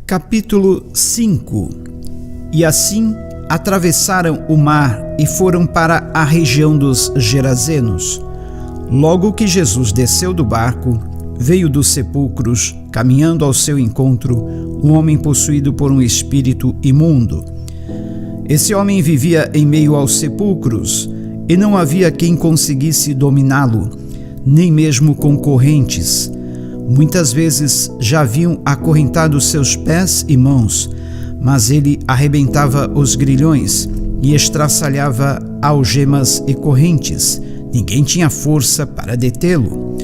Capítulo 5. E assim atravessaram o mar e foram para a região dos Gerazenos. Logo que Jesus desceu do barco, veio dos sepulcros, caminhando ao seu encontro, um homem possuído por um espírito imundo. Esse homem vivia em meio aos sepulcros, e não havia quem conseguisse dominá-lo, nem mesmo com correntes. Muitas vezes já haviam acorrentado seus pés e mãos, mas ele arrebentava os grilhões e estraçalhava algemas e correntes. Ninguém tinha força para detê-lo.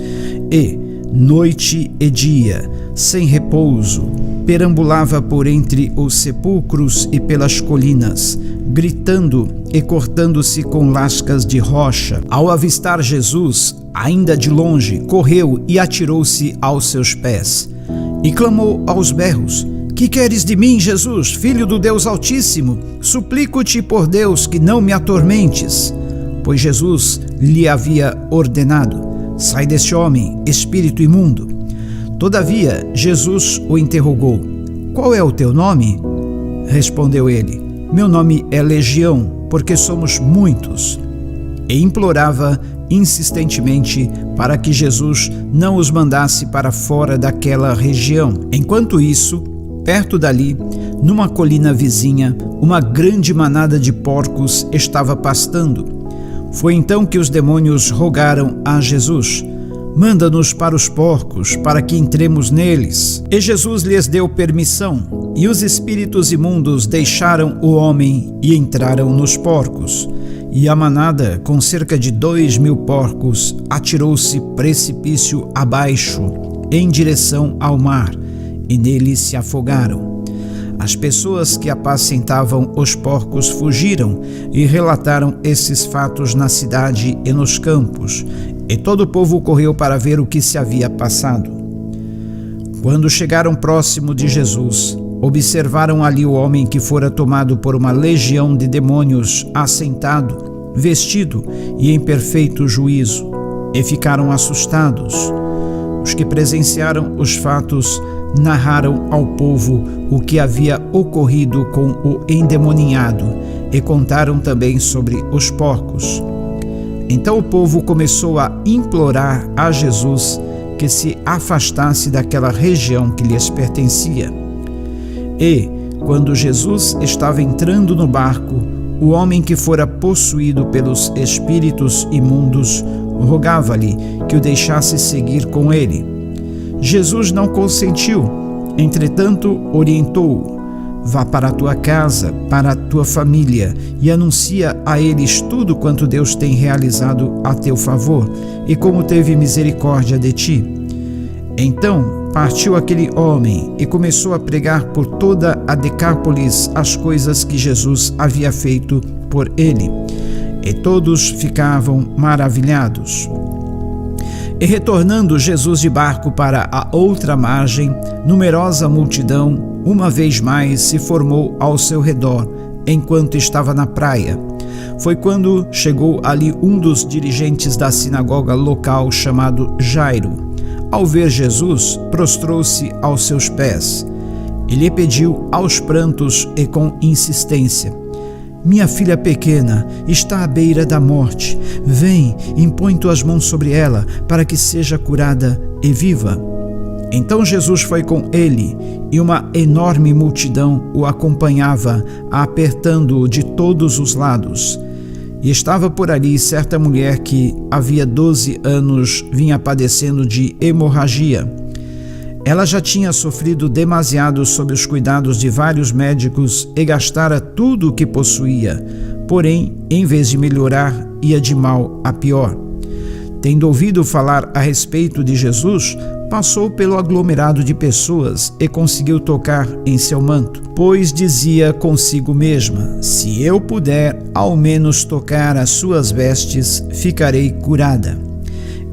E, noite e dia, sem repouso, perambulava por entre os sepulcros e pelas colinas, gritando e cortando-se com lascas de rocha. Ao avistar Jesus, ainda de longe, correu e atirou-se aos seus pés, e clamou aos berros: "Que queres de mim, Jesus, Filho do Deus Altíssimo? Suplico-te por Deus que não me atormentes." Pois Jesus lhe havia ordenado: "Sai deste homem, espírito imundo." Todavia, Jesus o interrogou: "Qual é o teu nome?" Respondeu ele: "Meu nome é Legião, porque somos muitos." E implorava insistentemente para que Jesus não os mandasse para fora daquela região. Enquanto isso, perto dali, numa colina vizinha, uma grande manada de porcos estava pastando. Foi então que os demônios rogaram a Jesus: "Manda-nos para os porcos, para que entremos neles." E Jesus lhes deu permissão, e os espíritos imundos deixaram o homem e entraram nos porcos. E a manada, com cerca de 2.000 porcos, atirou-se precipício abaixo, em direção ao mar, e nele se afogaram. As pessoas que apacentavam os porcos fugiram e relataram esses fatos na cidade e nos campos, e todo o povo correu para ver o que se havia passado. Quando chegaram próximo de Jesus, observaram ali o homem que fora tomado por uma legião de demônios, assentado, vestido e em perfeito juízo, e ficaram assustados. Os que presenciaram os fatos narraram ao povo o que havia ocorrido com o endemoniado e contaram também sobre os porcos. Então o povo começou a implorar a Jesus que se afastasse daquela região que lhes pertencia. E, quando Jesus estava entrando no barco, o homem que fora possuído pelos espíritos imundos rogava-lhe que o deixasse seguir com ele. Jesus não consentiu, entretanto orientou-o: "Vá para a tua casa, para a tua família, e anuncia a eles tudo quanto Deus tem realizado a teu favor, e como teve misericórdia de ti." Então partiu aquele homem e começou a pregar por toda a Decápolis as coisas que Jesus havia feito por ele, e todos ficavam maravilhados. E retornando Jesus de barco para a outra margem, numerosa multidão, uma vez mais, se formou ao seu redor, enquanto estava na praia. Foi quando chegou ali um dos dirigentes da sinagoga local, chamado Jairo. Ao ver Jesus, prostrou-se aos seus pés e lhe pediu aos prantos e com insistência: "Minha filha pequena está à beira da morte. Vem, impõe tuas mãos sobre ela, para que seja curada e viva." Então Jesus foi com ele, e uma enorme multidão o acompanhava, apertando-o de todos os lados. E estava por ali certa mulher que havia 12 anos vinha padecendo de hemorragia. Ela já tinha sofrido demasiado sob os cuidados de vários médicos e gastara tudo o que possuía, porém, em vez de melhorar, ia de mal a pior. Tendo ouvido falar a respeito de Jesus, passou pelo aglomerado de pessoas e conseguiu tocar em seu manto, pois dizia consigo mesma: "Se eu puder ao menos tocar as suas vestes, ficarei curada."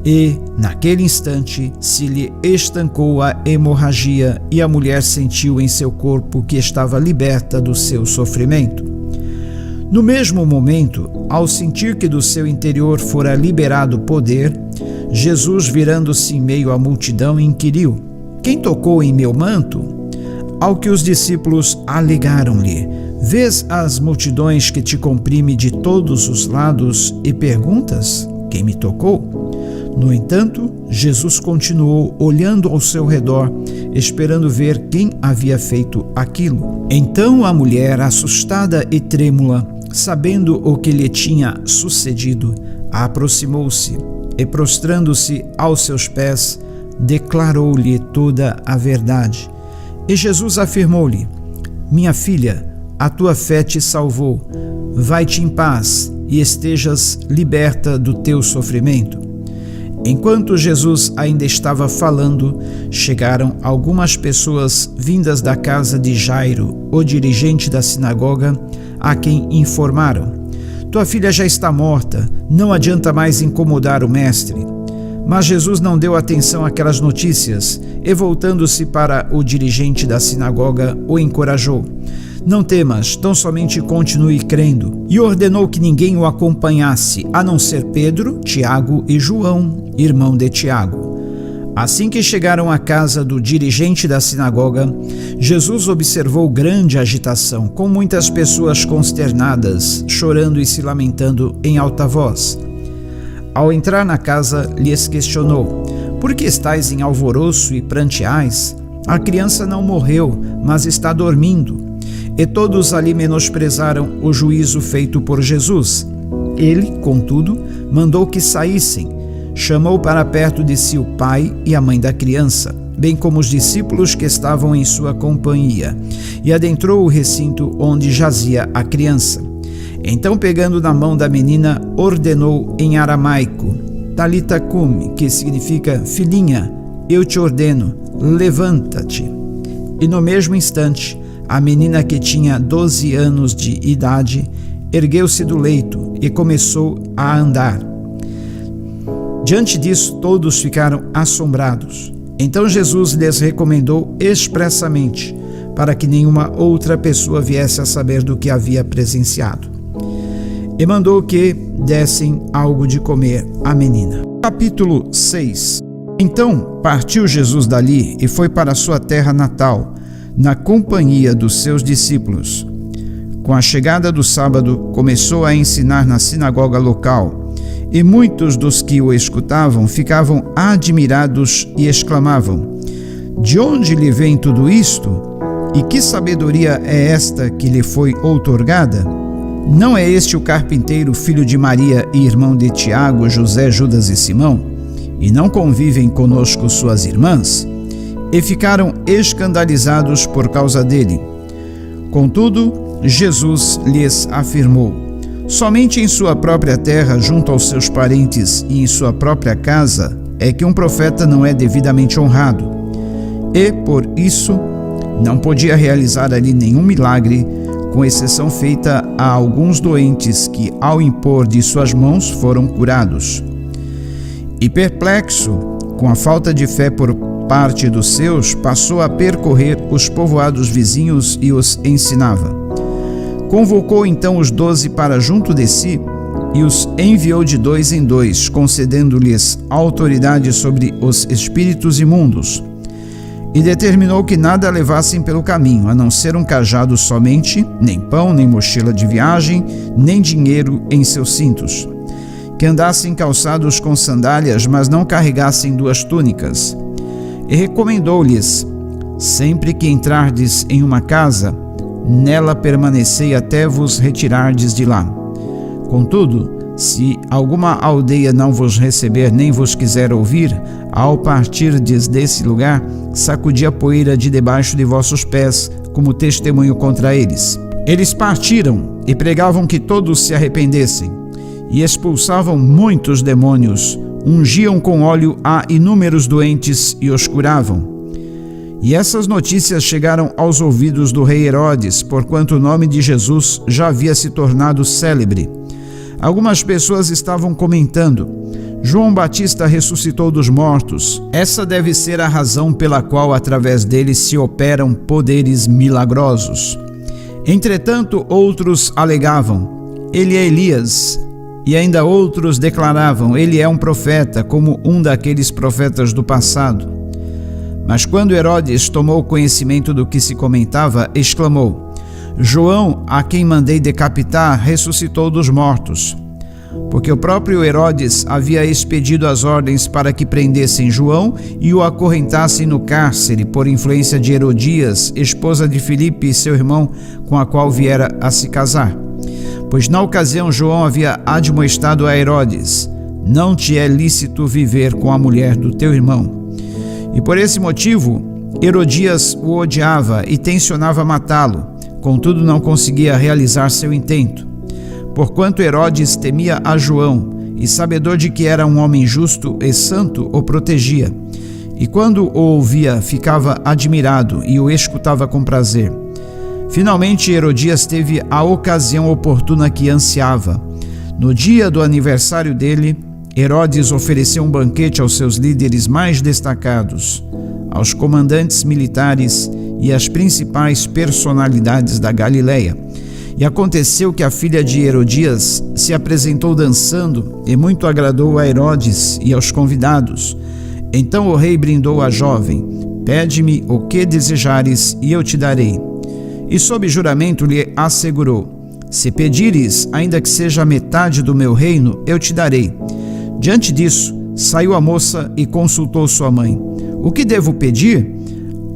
E, naquele instante, se lhe estancou a hemorragia e a mulher sentiu em seu corpo que estava liberta do seu sofrimento. No mesmo momento, ao sentir que do seu interior fora liberado poder, Jesus, virando-se em meio à multidão, inquiriu: "Quem tocou em meu manto?" Ao que os discípulos alegaram-lhe: vês as multidões que te comprime de todos os lados e perguntas: quem me tocou? No entanto, Jesus continuou olhando ao seu redor, esperando ver quem havia feito aquilo. Então a mulher, assustada e trêmula, sabendo o que lhe tinha sucedido, aproximou-se e, prostrando-se aos seus pés, declarou-lhe toda a verdade. E Jesus afirmou-lhe: minha filha, a tua fé te salvou. Vai-te em paz e estejas liberta do teu sofrimento. Enquanto Jesus ainda estava falando, chegaram algumas pessoas vindas da casa de Jairo, o dirigente da sinagoga, a quem informaram: tua filha já está morta, não adianta mais incomodar o mestre. Mas Jesus não deu atenção àquelas notícias e, voltando-se para o dirigente da sinagoga, o encorajou: não temas, tão somente continue crendo. E ordenou que ninguém o acompanhasse, a não ser Pedro, Tiago e João, irmão de Tiago. Assim que chegaram à casa do dirigente da sinagoga, Jesus observou grande agitação, com muitas pessoas consternadas, chorando e se lamentando em alta voz. Ao entrar na casa, lhes questionou: por que estáis em alvoroço e pranteais? A criança não morreu, mas está dormindo. E todos ali menosprezaram o juízo feito por Jesus. Ele, contudo, mandou que saíssem. Chamou para perto de si o pai e a mãe da criança, bem como os discípulos que estavam em sua companhia, e adentrou o recinto onde jazia a criança. Então, pegando na mão da menina, ordenou em aramaico: Talita cumi, que significa: filhinha, eu te ordeno, levanta-te. E no mesmo instante, a menina, que tinha 12 anos de idade, ergueu-se do leito e começou a andar. Diante disso, todos ficaram assombrados. Então Jesus lhes recomendou expressamente para que nenhuma outra pessoa viesse a saber do que havia presenciado. E mandou que dessem algo de comer à menina. Capítulo 6. Então partiu Jesus dali e foi para sua terra natal, na companhia dos seus discípulos. Com a chegada do sábado, começou a ensinar na sinagoga local, e muitos dos que o escutavam ficavam admirados e exclamavam: de onde lhe vem tudo isto? E que sabedoria é esta que lhe foi outorgada? Não é este o carpinteiro, filho de Maria e irmão de Tiago, José, Judas e Simão? E não convivem conosco suas irmãs? E ficaram escandalizados por causa dele. Contudo, Jesus lhes afirmou: somente em sua própria terra, junto aos seus parentes e em sua própria casa, é que um profeta não é devidamente honrado. E, por isso, não podia realizar ali nenhum milagre, com exceção feita a alguns doentes que, ao impor de suas mãos, foram curados. E perplexo, com a falta de fé por parte dos seus, passou a percorrer os povoados vizinhos e os ensinava. Convocou então os 12 para junto de si e os enviou de 2 em 2, concedendo-lhes autoridade sobre os espíritos imundos. E determinou que nada levassem pelo caminho, a não ser um cajado somente, nem pão, nem mochila de viagem, nem dinheiro em seus cintos. Que andassem calçados com sandálias, mas não carregassem 2 túnicas. E recomendou-lhes: sempre que entrardes em uma casa, nela permanecei até vos retirardes de lá. Contudo, se alguma aldeia não vos receber nem vos quiser ouvir, ao partirdes desse lugar, sacudi a poeira de debaixo de vossos pés, como testemunho contra eles. Eles partiram e pregavam que todos se arrependessem, e expulsavam muitos demônios, ungiam com óleo a inúmeros doentes e os curavam. E essas notícias chegaram aos ouvidos do rei Herodes, porquanto o nome de Jesus já havia se tornado célebre. Algumas pessoas estavam comentando: João Batista ressuscitou dos mortos. Essa deve ser a razão pela qual através dele se operam poderes milagrosos. Entretanto, outros alegavam: ele é Elias. E ainda outros declaravam: ele é um profeta, como um daqueles profetas do passado. Mas quando Herodes tomou conhecimento do que se comentava, exclamou: João, a quem mandei decapitar, ressuscitou dos mortos. Porque o próprio Herodes havia expedido as ordens para que prendessem João e o acorrentassem no cárcere por influência de Herodias, esposa de Filipe, seu irmão, com a qual viera a se casar. Pois na ocasião João havia admoestado a Herodes: não te é lícito viver com a mulher do teu irmão. E por esse motivo Herodias o odiava e tensionava matá-lo, contudo não conseguia realizar seu intento. Porquanto Herodes temia a João, e sabedor de que era um homem justo e santo, o protegia. E quando o ouvia, ficava admirado e o escutava com prazer. Finalmente Herodias teve a ocasião oportuna que ansiava. No dia do aniversário dele, Herodes ofereceu um banquete aos seus líderes mais destacados, aos comandantes militares e às principais personalidades da Galileia. E aconteceu que a filha de Herodias se apresentou dançando e muito agradou a Herodes e aos convidados. Então o rei brindou a jovem: pede-me o que desejares e eu te darei. E sob juramento lhe assegurou: se pedires, ainda que seja a metade do meu reino, eu te darei. Diante disso, saiu a moça e consultou sua mãe: o que devo pedir?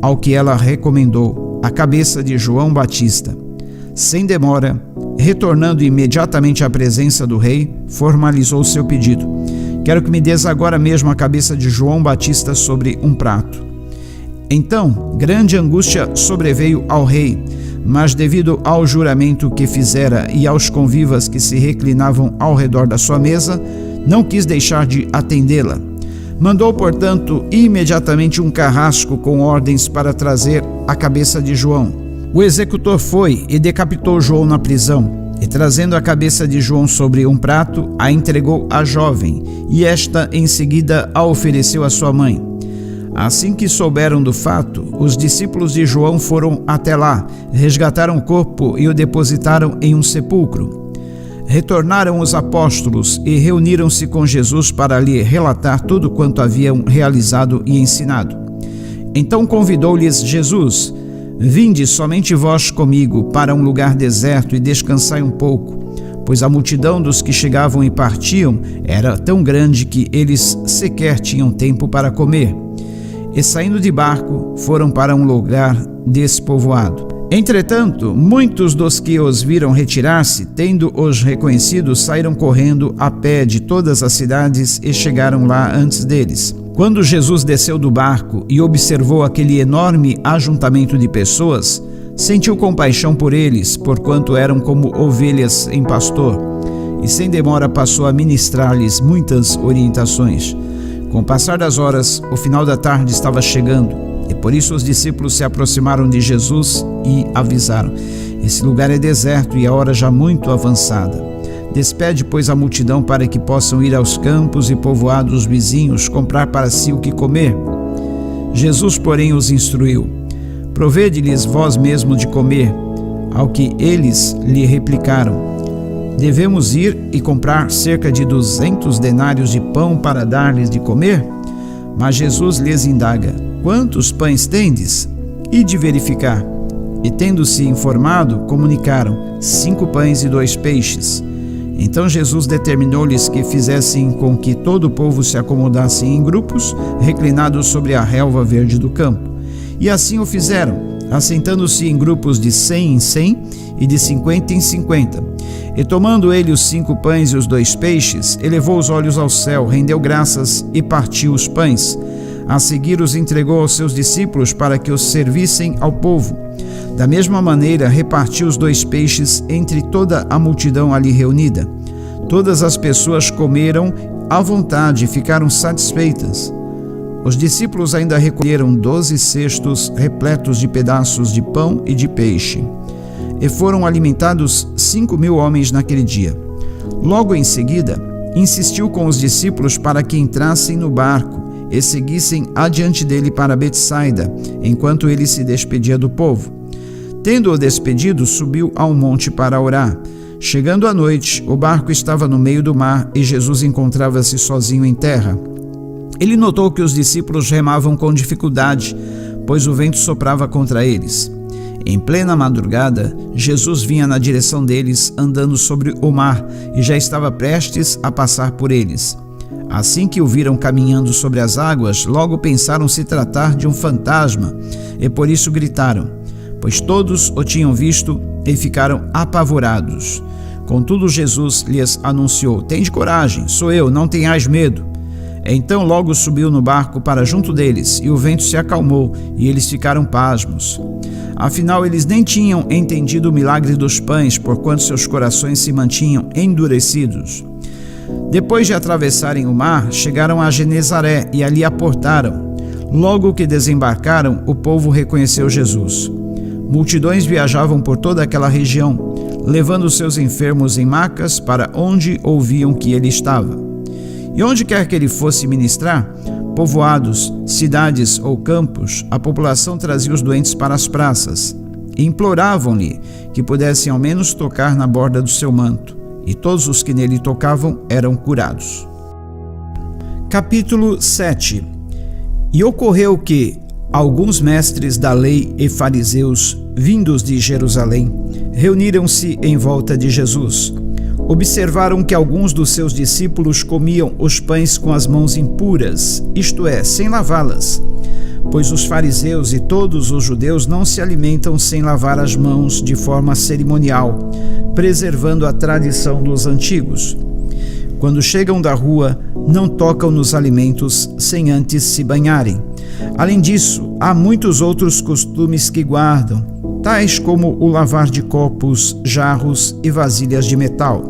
Ao que ela recomendou: a cabeça de João Batista. Sem demora, retornando imediatamente à presença do rei, formalizou seu pedido: quero que me des agora mesmo a cabeça de João Batista sobre um prato. Então, grande angústia sobreveio ao rei, mas devido ao juramento que fizera e aos convivas que se reclinavam ao redor da sua mesa, não quis deixar de atendê-la. Mandou, portanto, imediatamente um carrasco com ordens para trazer a cabeça de João. O executor foi e decapitou João na prisão, e trazendo a cabeça de João sobre um prato, a entregou à jovem, e esta em seguida a ofereceu à sua mãe. Assim que souberam do fato, os discípulos de João foram até lá, resgataram o corpo e o depositaram em um sepulcro. Retornaram os apóstolos e reuniram-se com Jesus para lhe relatar tudo quanto haviam realizado e ensinado. Então convidou-lhes Jesus: vinde somente vós comigo para um lugar deserto e descansai um pouco, pois a multidão dos que chegavam e partiam era tão grande que eles sequer tinham tempo para comer. E saindo de barco, foram para um lugar despovoado. Entretanto, muitos dos que os viram retirar-se, tendo-os reconhecido, saíram correndo a pé de todas as cidades e chegaram lá antes deles. Quando Jesus desceu do barco e observou aquele enorme ajuntamento de pessoas, sentiu compaixão por eles, porquanto eram como ovelhas em pastor, e sem demora passou a ministrar-lhes muitas orientações. Com o passar das horas, o final da tarde estava chegando, e por isso os discípulos se aproximaram de Jesus e avisaram: esse lugar é deserto e a hora já muito avançada. Despede, pois, a multidão para que possam ir aos campos e povoados vizinhos comprar para si o que comer. Jesus, porém, os instruiu: provede-lhes vós mesmo de comer. Ao que eles lhe replicaram: devemos ir e comprar cerca de 200 denários de pão para dar-lhes de comer? Mas Jesus lhes indaga: quantos pães tendes? Ide verificar. E tendo-se informado, comunicaram: 5 pães e 2 peixes. Então Jesus determinou-lhes que fizessem com que todo o povo se acomodasse em grupos, reclinados sobre a relva verde do campo. E assim o fizeram, assentando-se em grupos de 100 em 100 e de 50 em 50. E tomando ele os 5 pães e os 2 peixes, elevou os olhos ao céu, rendeu graças e partiu os pães. A seguir os entregou aos seus discípulos para que os servissem ao povo. Da mesma maneira, repartiu os 2 peixes entre toda a multidão ali reunida. Todas as pessoas comeram à vontade e ficaram satisfeitas. Os discípulos ainda recolheram 12 cestos repletos de pedaços de pão e de peixe. E foram alimentados 5.000 homens naquele dia. Logo em seguida, insistiu com os discípulos para que entrassem no barco e seguissem adiante dele para Betsaida, enquanto ele se despedia do povo. Tendo-o despedido, subiu a um monte para orar. Chegando à noite, o barco estava no meio do mar e Jesus encontrava-se sozinho em terra. Ele notou que os discípulos remavam com dificuldade, pois o vento soprava contra eles. Em plena madrugada, Jesus vinha na direção deles, andando sobre o mar, e já estava prestes a passar por eles. Assim que o viram caminhando sobre as águas, logo pensaram se tratar de um fantasma, e por isso gritaram, pois todos o tinham visto e ficaram apavorados. Contudo, Jesus lhes anunciou: tende coragem, sou eu, não tenhais medo. Então logo subiu no barco para junto deles, e o vento se acalmou, e eles ficaram pasmos. Afinal, eles nem tinham entendido o milagre dos pães, porquanto seus corações se mantinham endurecidos. Depois de atravessarem o mar, chegaram a Genezaré e ali aportaram. Logo que desembarcaram, o povo reconheceu Jesus. Multidões viajavam por toda aquela região, levando seus enfermos em macas para onde ouviam que ele estava. E onde quer que ele fosse ministrar, povoados, cidades ou campos, a população trazia os doentes para as praças e imploravam-lhe que pudessem ao menos tocar na borda do seu manto, e todos os que nele tocavam eram curados. Capítulo 7. E ocorreu que alguns mestres da lei e fariseus, vindos de Jerusalém, reuniram-se em volta de Jesus. Observaram que alguns dos seus discípulos comiam os pães com as mãos impuras, isto é, sem lavá-las, pois os fariseus e todos os judeus não se alimentam sem lavar as mãos de forma cerimonial, preservando a tradição dos antigos. Quando chegam da rua, não tocam nos alimentos sem antes se banharem. Além disso, há muitos outros costumes que guardam, tais como o lavar de copos, jarros e vasilhas de metal.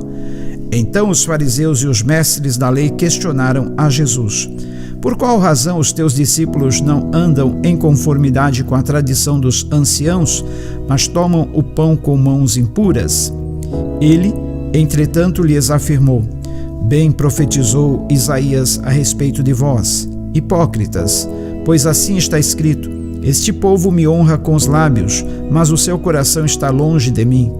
Então os fariseus e os mestres da lei questionaram a Jesus: por qual razão os teus discípulos não andam em conformidade com a tradição dos anciãos, mas tomam o pão com mãos impuras? Ele, entretanto, lhes afirmou: bem profetizou Isaías a respeito de vós, hipócritas, pois assim está escrito: este povo me honra com os lábios, mas o seu coração está longe de mim.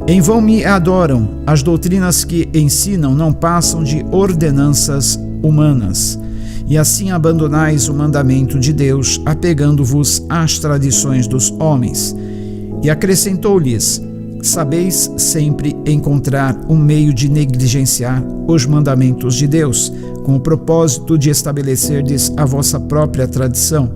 Em vão me adoram, as doutrinas que ensinam não passam de ordenanças humanas. E assim abandonais o mandamento de Deus, apegando-vos às tradições dos homens. E acrescentou-lhes: sabeis sempre encontrar um meio de negligenciar os mandamentos de Deus, com o propósito de estabelecerdes a vossa própria tradição.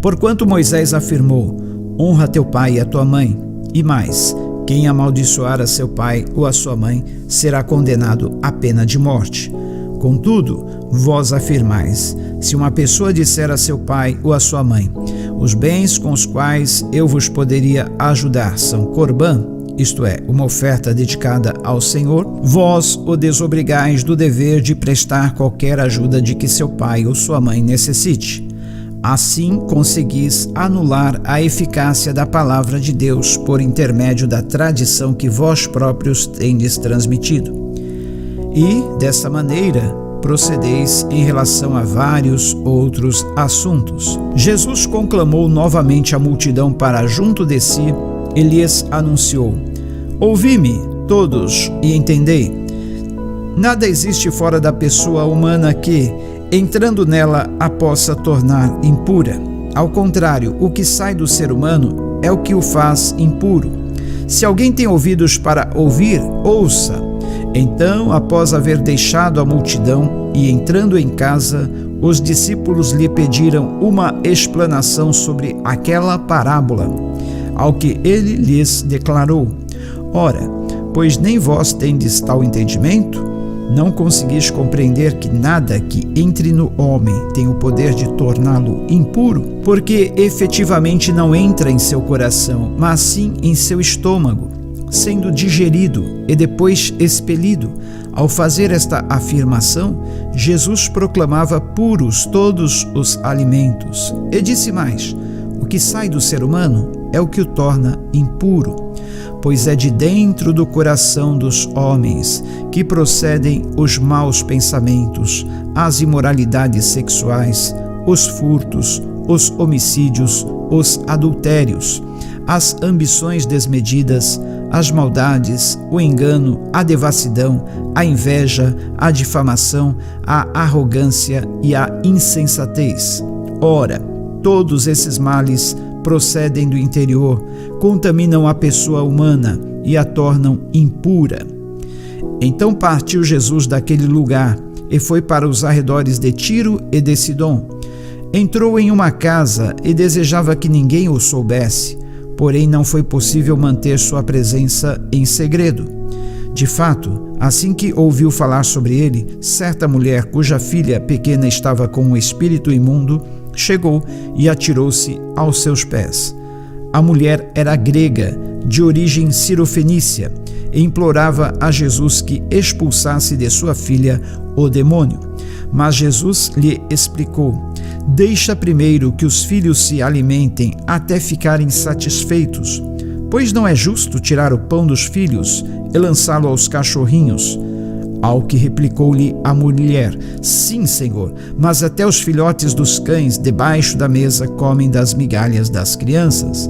Porquanto Moisés afirmou: honra teu pai e a tua mãe, e mais, quem amaldiçoar a seu pai ou a sua mãe será condenado à pena de morte. Contudo, vós afirmais: se uma pessoa disser a seu pai ou a sua mãe: os bens com os quais eu vos poderia ajudar são corbã, isto é, uma oferta dedicada ao Senhor, vós o desobrigais do dever de prestar qualquer ajuda de que seu pai ou sua mãe necessite. Assim conseguis anular a eficácia da palavra de Deus por intermédio da tradição que vós próprios tendes transmitido. E, dessa maneira, procedeis em relação a vários outros assuntos. Jesus conclamou novamente a multidão para junto de si e lhes anunciou: ouvi-me, todos, e entendei. Nada existe fora da pessoa humana que, entrando nela, a possa tornar impura. Ao contrário, o que sai do ser humano é o que o faz impuro. Se alguém tem ouvidos para ouvir, ouça. Então, após haver deixado a multidão e entrando em casa, os discípulos lhe pediram uma explanação sobre aquela parábola, ao que ele lhes declarou: ora, pois nem vós tendes tal entendimento? Não conseguis compreender que nada que entre no homem tem o poder de torná-lo impuro? Porque efetivamente não entra em seu coração, mas sim em seu estômago, sendo digerido e depois expelido. Ao fazer esta afirmação, Jesus proclamava puros todos os alimentos. E disse mais: o que sai do ser humano é o que o torna impuro. Pois é de dentro do coração dos homens que procedem os maus pensamentos, as imoralidades sexuais, os furtos, os homicídios, os adultérios, as ambições desmedidas, as maldades, o engano, a devassidão, a inveja, a difamação, a arrogância e a insensatez. Ora, todos esses males procedem do interior, contaminam a pessoa humana e a tornam impura. Então partiu Jesus daquele lugar e foi para os arredores de Tiro e de Sidom. Entrou em uma casa e desejava que ninguém o soubesse, porém não foi possível manter sua presença em segredo. De fato, assim que ouviu falar sobre ele, certa mulher cuja filha pequena estava com um espírito imundo, chegou e atirou-se aos seus pés. A mulher era grega, de origem cirofenícia, e implorava a Jesus que expulsasse de sua filha o demônio. Mas Jesus lhe explicou: deixa primeiro que os filhos se alimentem até ficarem satisfeitos, pois não é justo tirar o pão dos filhos e lançá-lo aos cachorrinhos. Ao que replicou-lhe a mulher: sim, Senhor, mas até os filhotes dos cães debaixo da mesa comem das migalhas das crianças.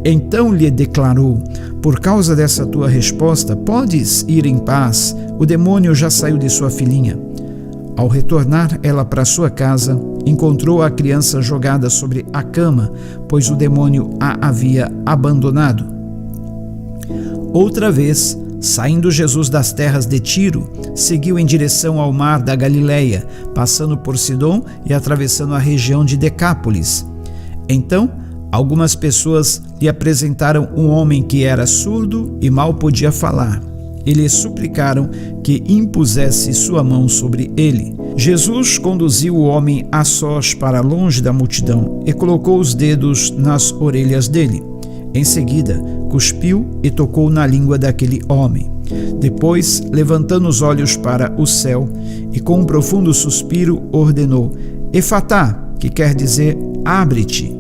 Então lhe declarou: por causa dessa tua resposta, podes ir em paz, o demônio já saiu de sua filhinha. Ao retornar ela para sua casa, encontrou a criança jogada sobre a cama, pois o demônio a havia abandonado. Outra vez, saindo Jesus das terras de Tiro, seguiu em direção ao mar da Galileia, passando por Sidom e atravessando a região de Decápolis. Então, algumas pessoas lhe apresentaram um homem que era surdo e mal podia falar. E lhe suplicaram que impusesse sua mão sobre ele. Jesus conduziu o homem a sós para longe da multidão e colocou os dedos nas orelhas dele. Em seguida, cuspiu e tocou na língua daquele homem. Depois, levantando os olhos para o céu e com um profundo suspiro, ordenou: Efatá, que quer dizer abre-te.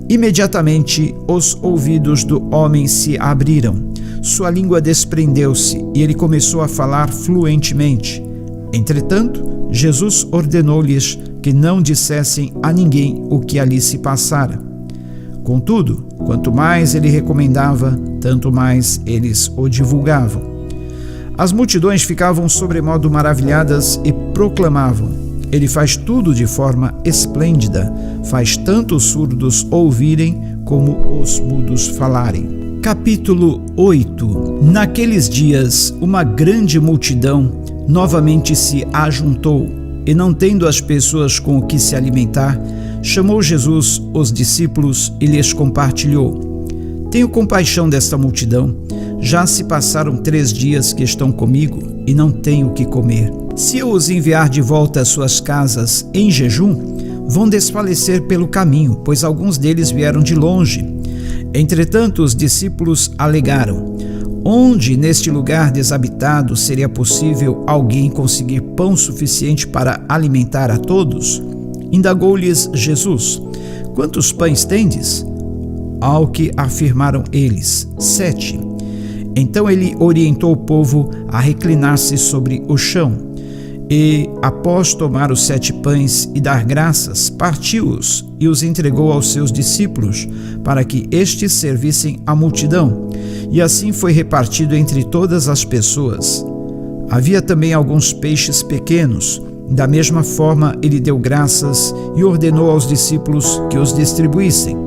Imediatamente, os ouvidos do homem se abriram. Sua língua desprendeu-se e ele começou a falar fluentemente. Entretanto, Jesus ordenou-lhes que não dissessem a ninguém o que ali se passara. Contudo, quanto mais ele recomendava, tanto mais eles o divulgavam. As multidões ficavam sobremodo maravilhadas e proclamavam: ele faz tudo de forma esplêndida, faz tanto os surdos ouvirem como os mudos falarem. Capítulo 8. Naqueles dias, uma grande multidão novamente se ajuntou, e não tendo as pessoas com o que se alimentar, chamou Jesus os discípulos e lhes compartilhou: tenho compaixão desta multidão, já se passaram 3 dias que estão comigo e não tenho o que comer. Se eu os enviar de volta às suas casas em jejum, vão desfalecer pelo caminho, pois alguns deles vieram de longe. Entretanto, os discípulos alegaram: onde neste lugar desabitado seria possível alguém conseguir pão suficiente para alimentar a todos? Indagou-lhes Jesus: quantos pães tendes? Ao que afirmaram eles: 7. Então ele orientou o povo a reclinar-se sobre o chão. E, após tomar os 7 pães e dar graças, partiu-os e os entregou aos seus discípulos, para que estes servissem a multidão. E assim foi repartido entre todas as pessoas. Havia também alguns peixes pequenos. Da mesma forma, ele deu graças e ordenou aos discípulos que os distribuíssem.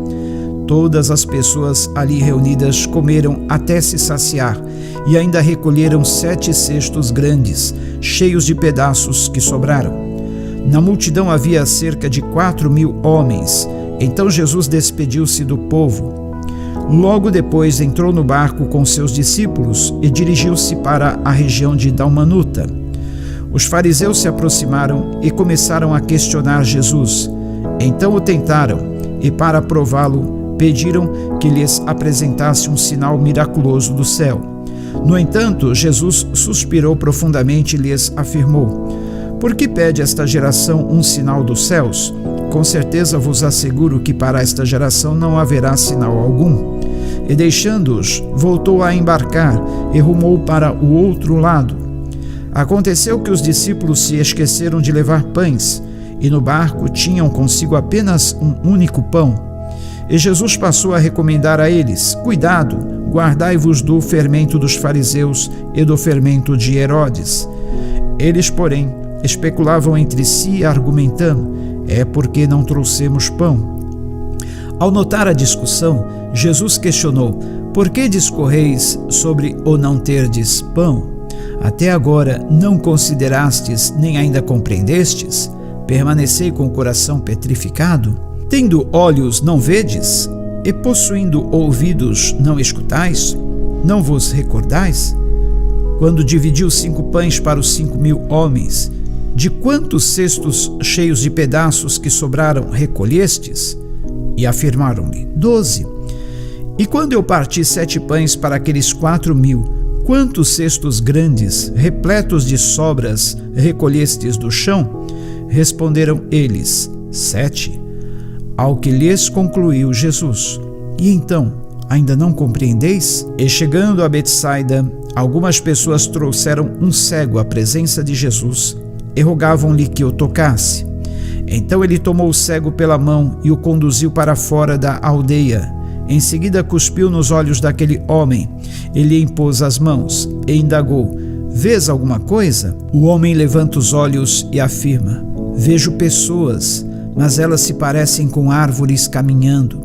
Todas as pessoas ali reunidas comeram até se saciar e ainda recolheram 7 cestos grandes, cheios de pedaços que sobraram. Na multidão havia cerca de 4.000 homens. Então Jesus despediu-se do povo. Logo depois entrou no barco com seus discípulos e dirigiu-se para a região de Dalmanuta. Os fariseus se aproximaram e começaram a questionar Jesus. Então o tentaram e, para prová-lo, pediram que lhes apresentasse um sinal miraculoso do céu. No entanto, Jesus suspirou profundamente e lhes afirmou: por que pede esta geração um sinal dos céus? Com certeza vos asseguro que para esta geração não haverá sinal algum. E deixando-os, voltou a embarcar e rumou para o outro lado. Aconteceu que os discípulos se esqueceram de levar pães, e no barco tinham consigo apenas um único pão. E Jesus passou a recomendar a eles: cuidado, guardai-vos do fermento dos fariseus e do fermento de Herodes. Eles, porém, especulavam entre si, argumentando: é porque não trouxemos pão. Ao notar a discussão, Jesus questionou: por que discorreis sobre o não terdes pão? Até agora não considerastes, nem ainda compreendestes? Permanecei com o coração petrificado? Tendo olhos, não vedes? E possuindo ouvidos, não escutais? Não vos recordais? Quando dividiu 5 pães para os 5.000 homens, de quantos cestos cheios de pedaços que sobraram recolhestes? E afirmaram-lhe: 12. E quando eu parti 7 pães para aqueles 4.000, quantos cestos grandes, repletos de sobras, recolhestes do chão? Responderam eles: 7. Ao que lhes concluiu Jesus: e então, ainda não compreendeis? E chegando a Betsaida, algumas pessoas trouxeram um cego à presença de Jesus e rogavam-lhe que o tocasse. Então ele tomou o cego pela mão e o conduziu para fora da aldeia. Em seguida cuspiu nos olhos daquele homem, ele impôs as mãos e indagou: vês alguma coisa? O homem levanta os olhos e afirma: vejo pessoas, mas elas se parecem com árvores caminhando.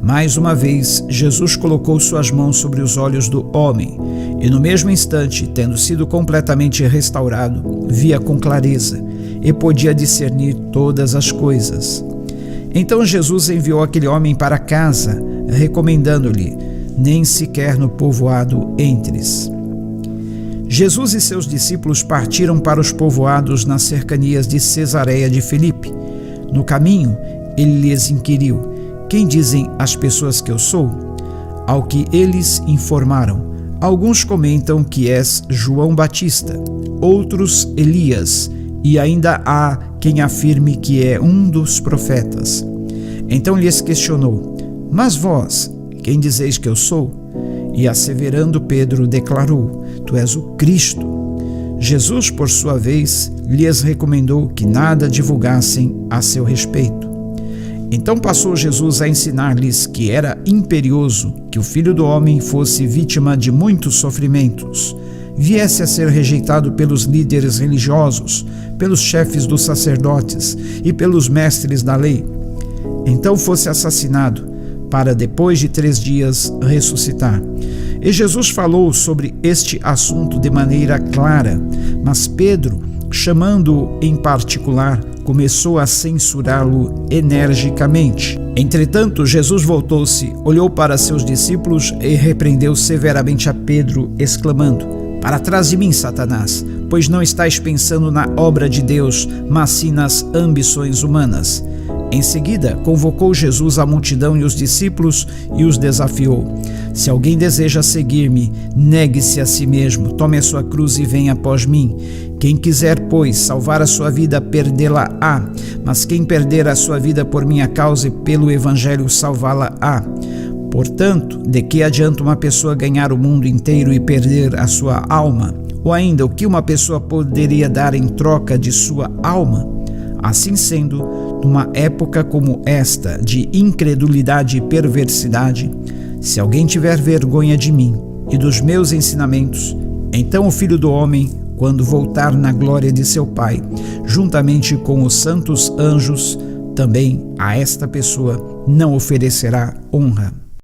Mais uma vez, Jesus colocou suas mãos sobre os olhos do homem, e no mesmo instante, tendo sido completamente restaurado, via com clareza e podia discernir todas as coisas. Então Jesus enviou aquele homem para casa, recomendando-lhe: nem sequer no povoado entres. Jesus e seus discípulos partiram para os povoados nas cercanias de Cesareia de Filipe. No caminho, ele lhes inquiriu: quem dizem as pessoas que eu sou? Ao que eles informaram: alguns comentam que és João Batista, outros Elias, e ainda há quem afirme que é um dos profetas. Então lhes questionou: mas vós, quem dizeis que eu sou? E asseverando Pedro, declarou: tu és o Cristo. Jesus, por sua vez, lhes recomendou que nada divulgassem a seu respeito. Então passou Jesus a ensinar-lhes que era imperioso que o Filho do Homem fosse vítima de muitos sofrimentos, viesse a ser rejeitado pelos líderes religiosos, pelos chefes dos sacerdotes e pelos mestres da lei. Então fosse assassinado, para depois de 3 dias ressuscitar. E Jesus falou sobre este assunto de maneira clara, mas Pedro, chamando-o em particular, começou a censurá-lo energicamente. Entretanto, Jesus voltou-se, olhou para seus discípulos e repreendeu severamente a Pedro, exclamando: para trás de mim, Satanás, pois não estás pensando na obra de Deus, mas sim nas ambições humanas. Em seguida, convocou Jesus a multidão e os discípulos e os desafiou: se alguém deseja seguir-me, negue-se a si mesmo, tome a sua cruz e venha após mim. Quem quiser, pois, salvar a sua vida, perdê-la-á, mas quem perder a sua vida por minha causa e pelo evangelho, salvá-la-á. Portanto, de que adianta uma pessoa ganhar o mundo inteiro e perder a sua alma? Ou ainda, o que uma pessoa poderia dar em troca de sua alma? Assim sendo, numa época como esta, de incredulidade e perversidade, se alguém tiver vergonha de mim e dos meus ensinamentos, então o Filho do Homem, quando voltar na glória de seu Pai, juntamente com os santos anjos, também a esta pessoa não oferecerá honra.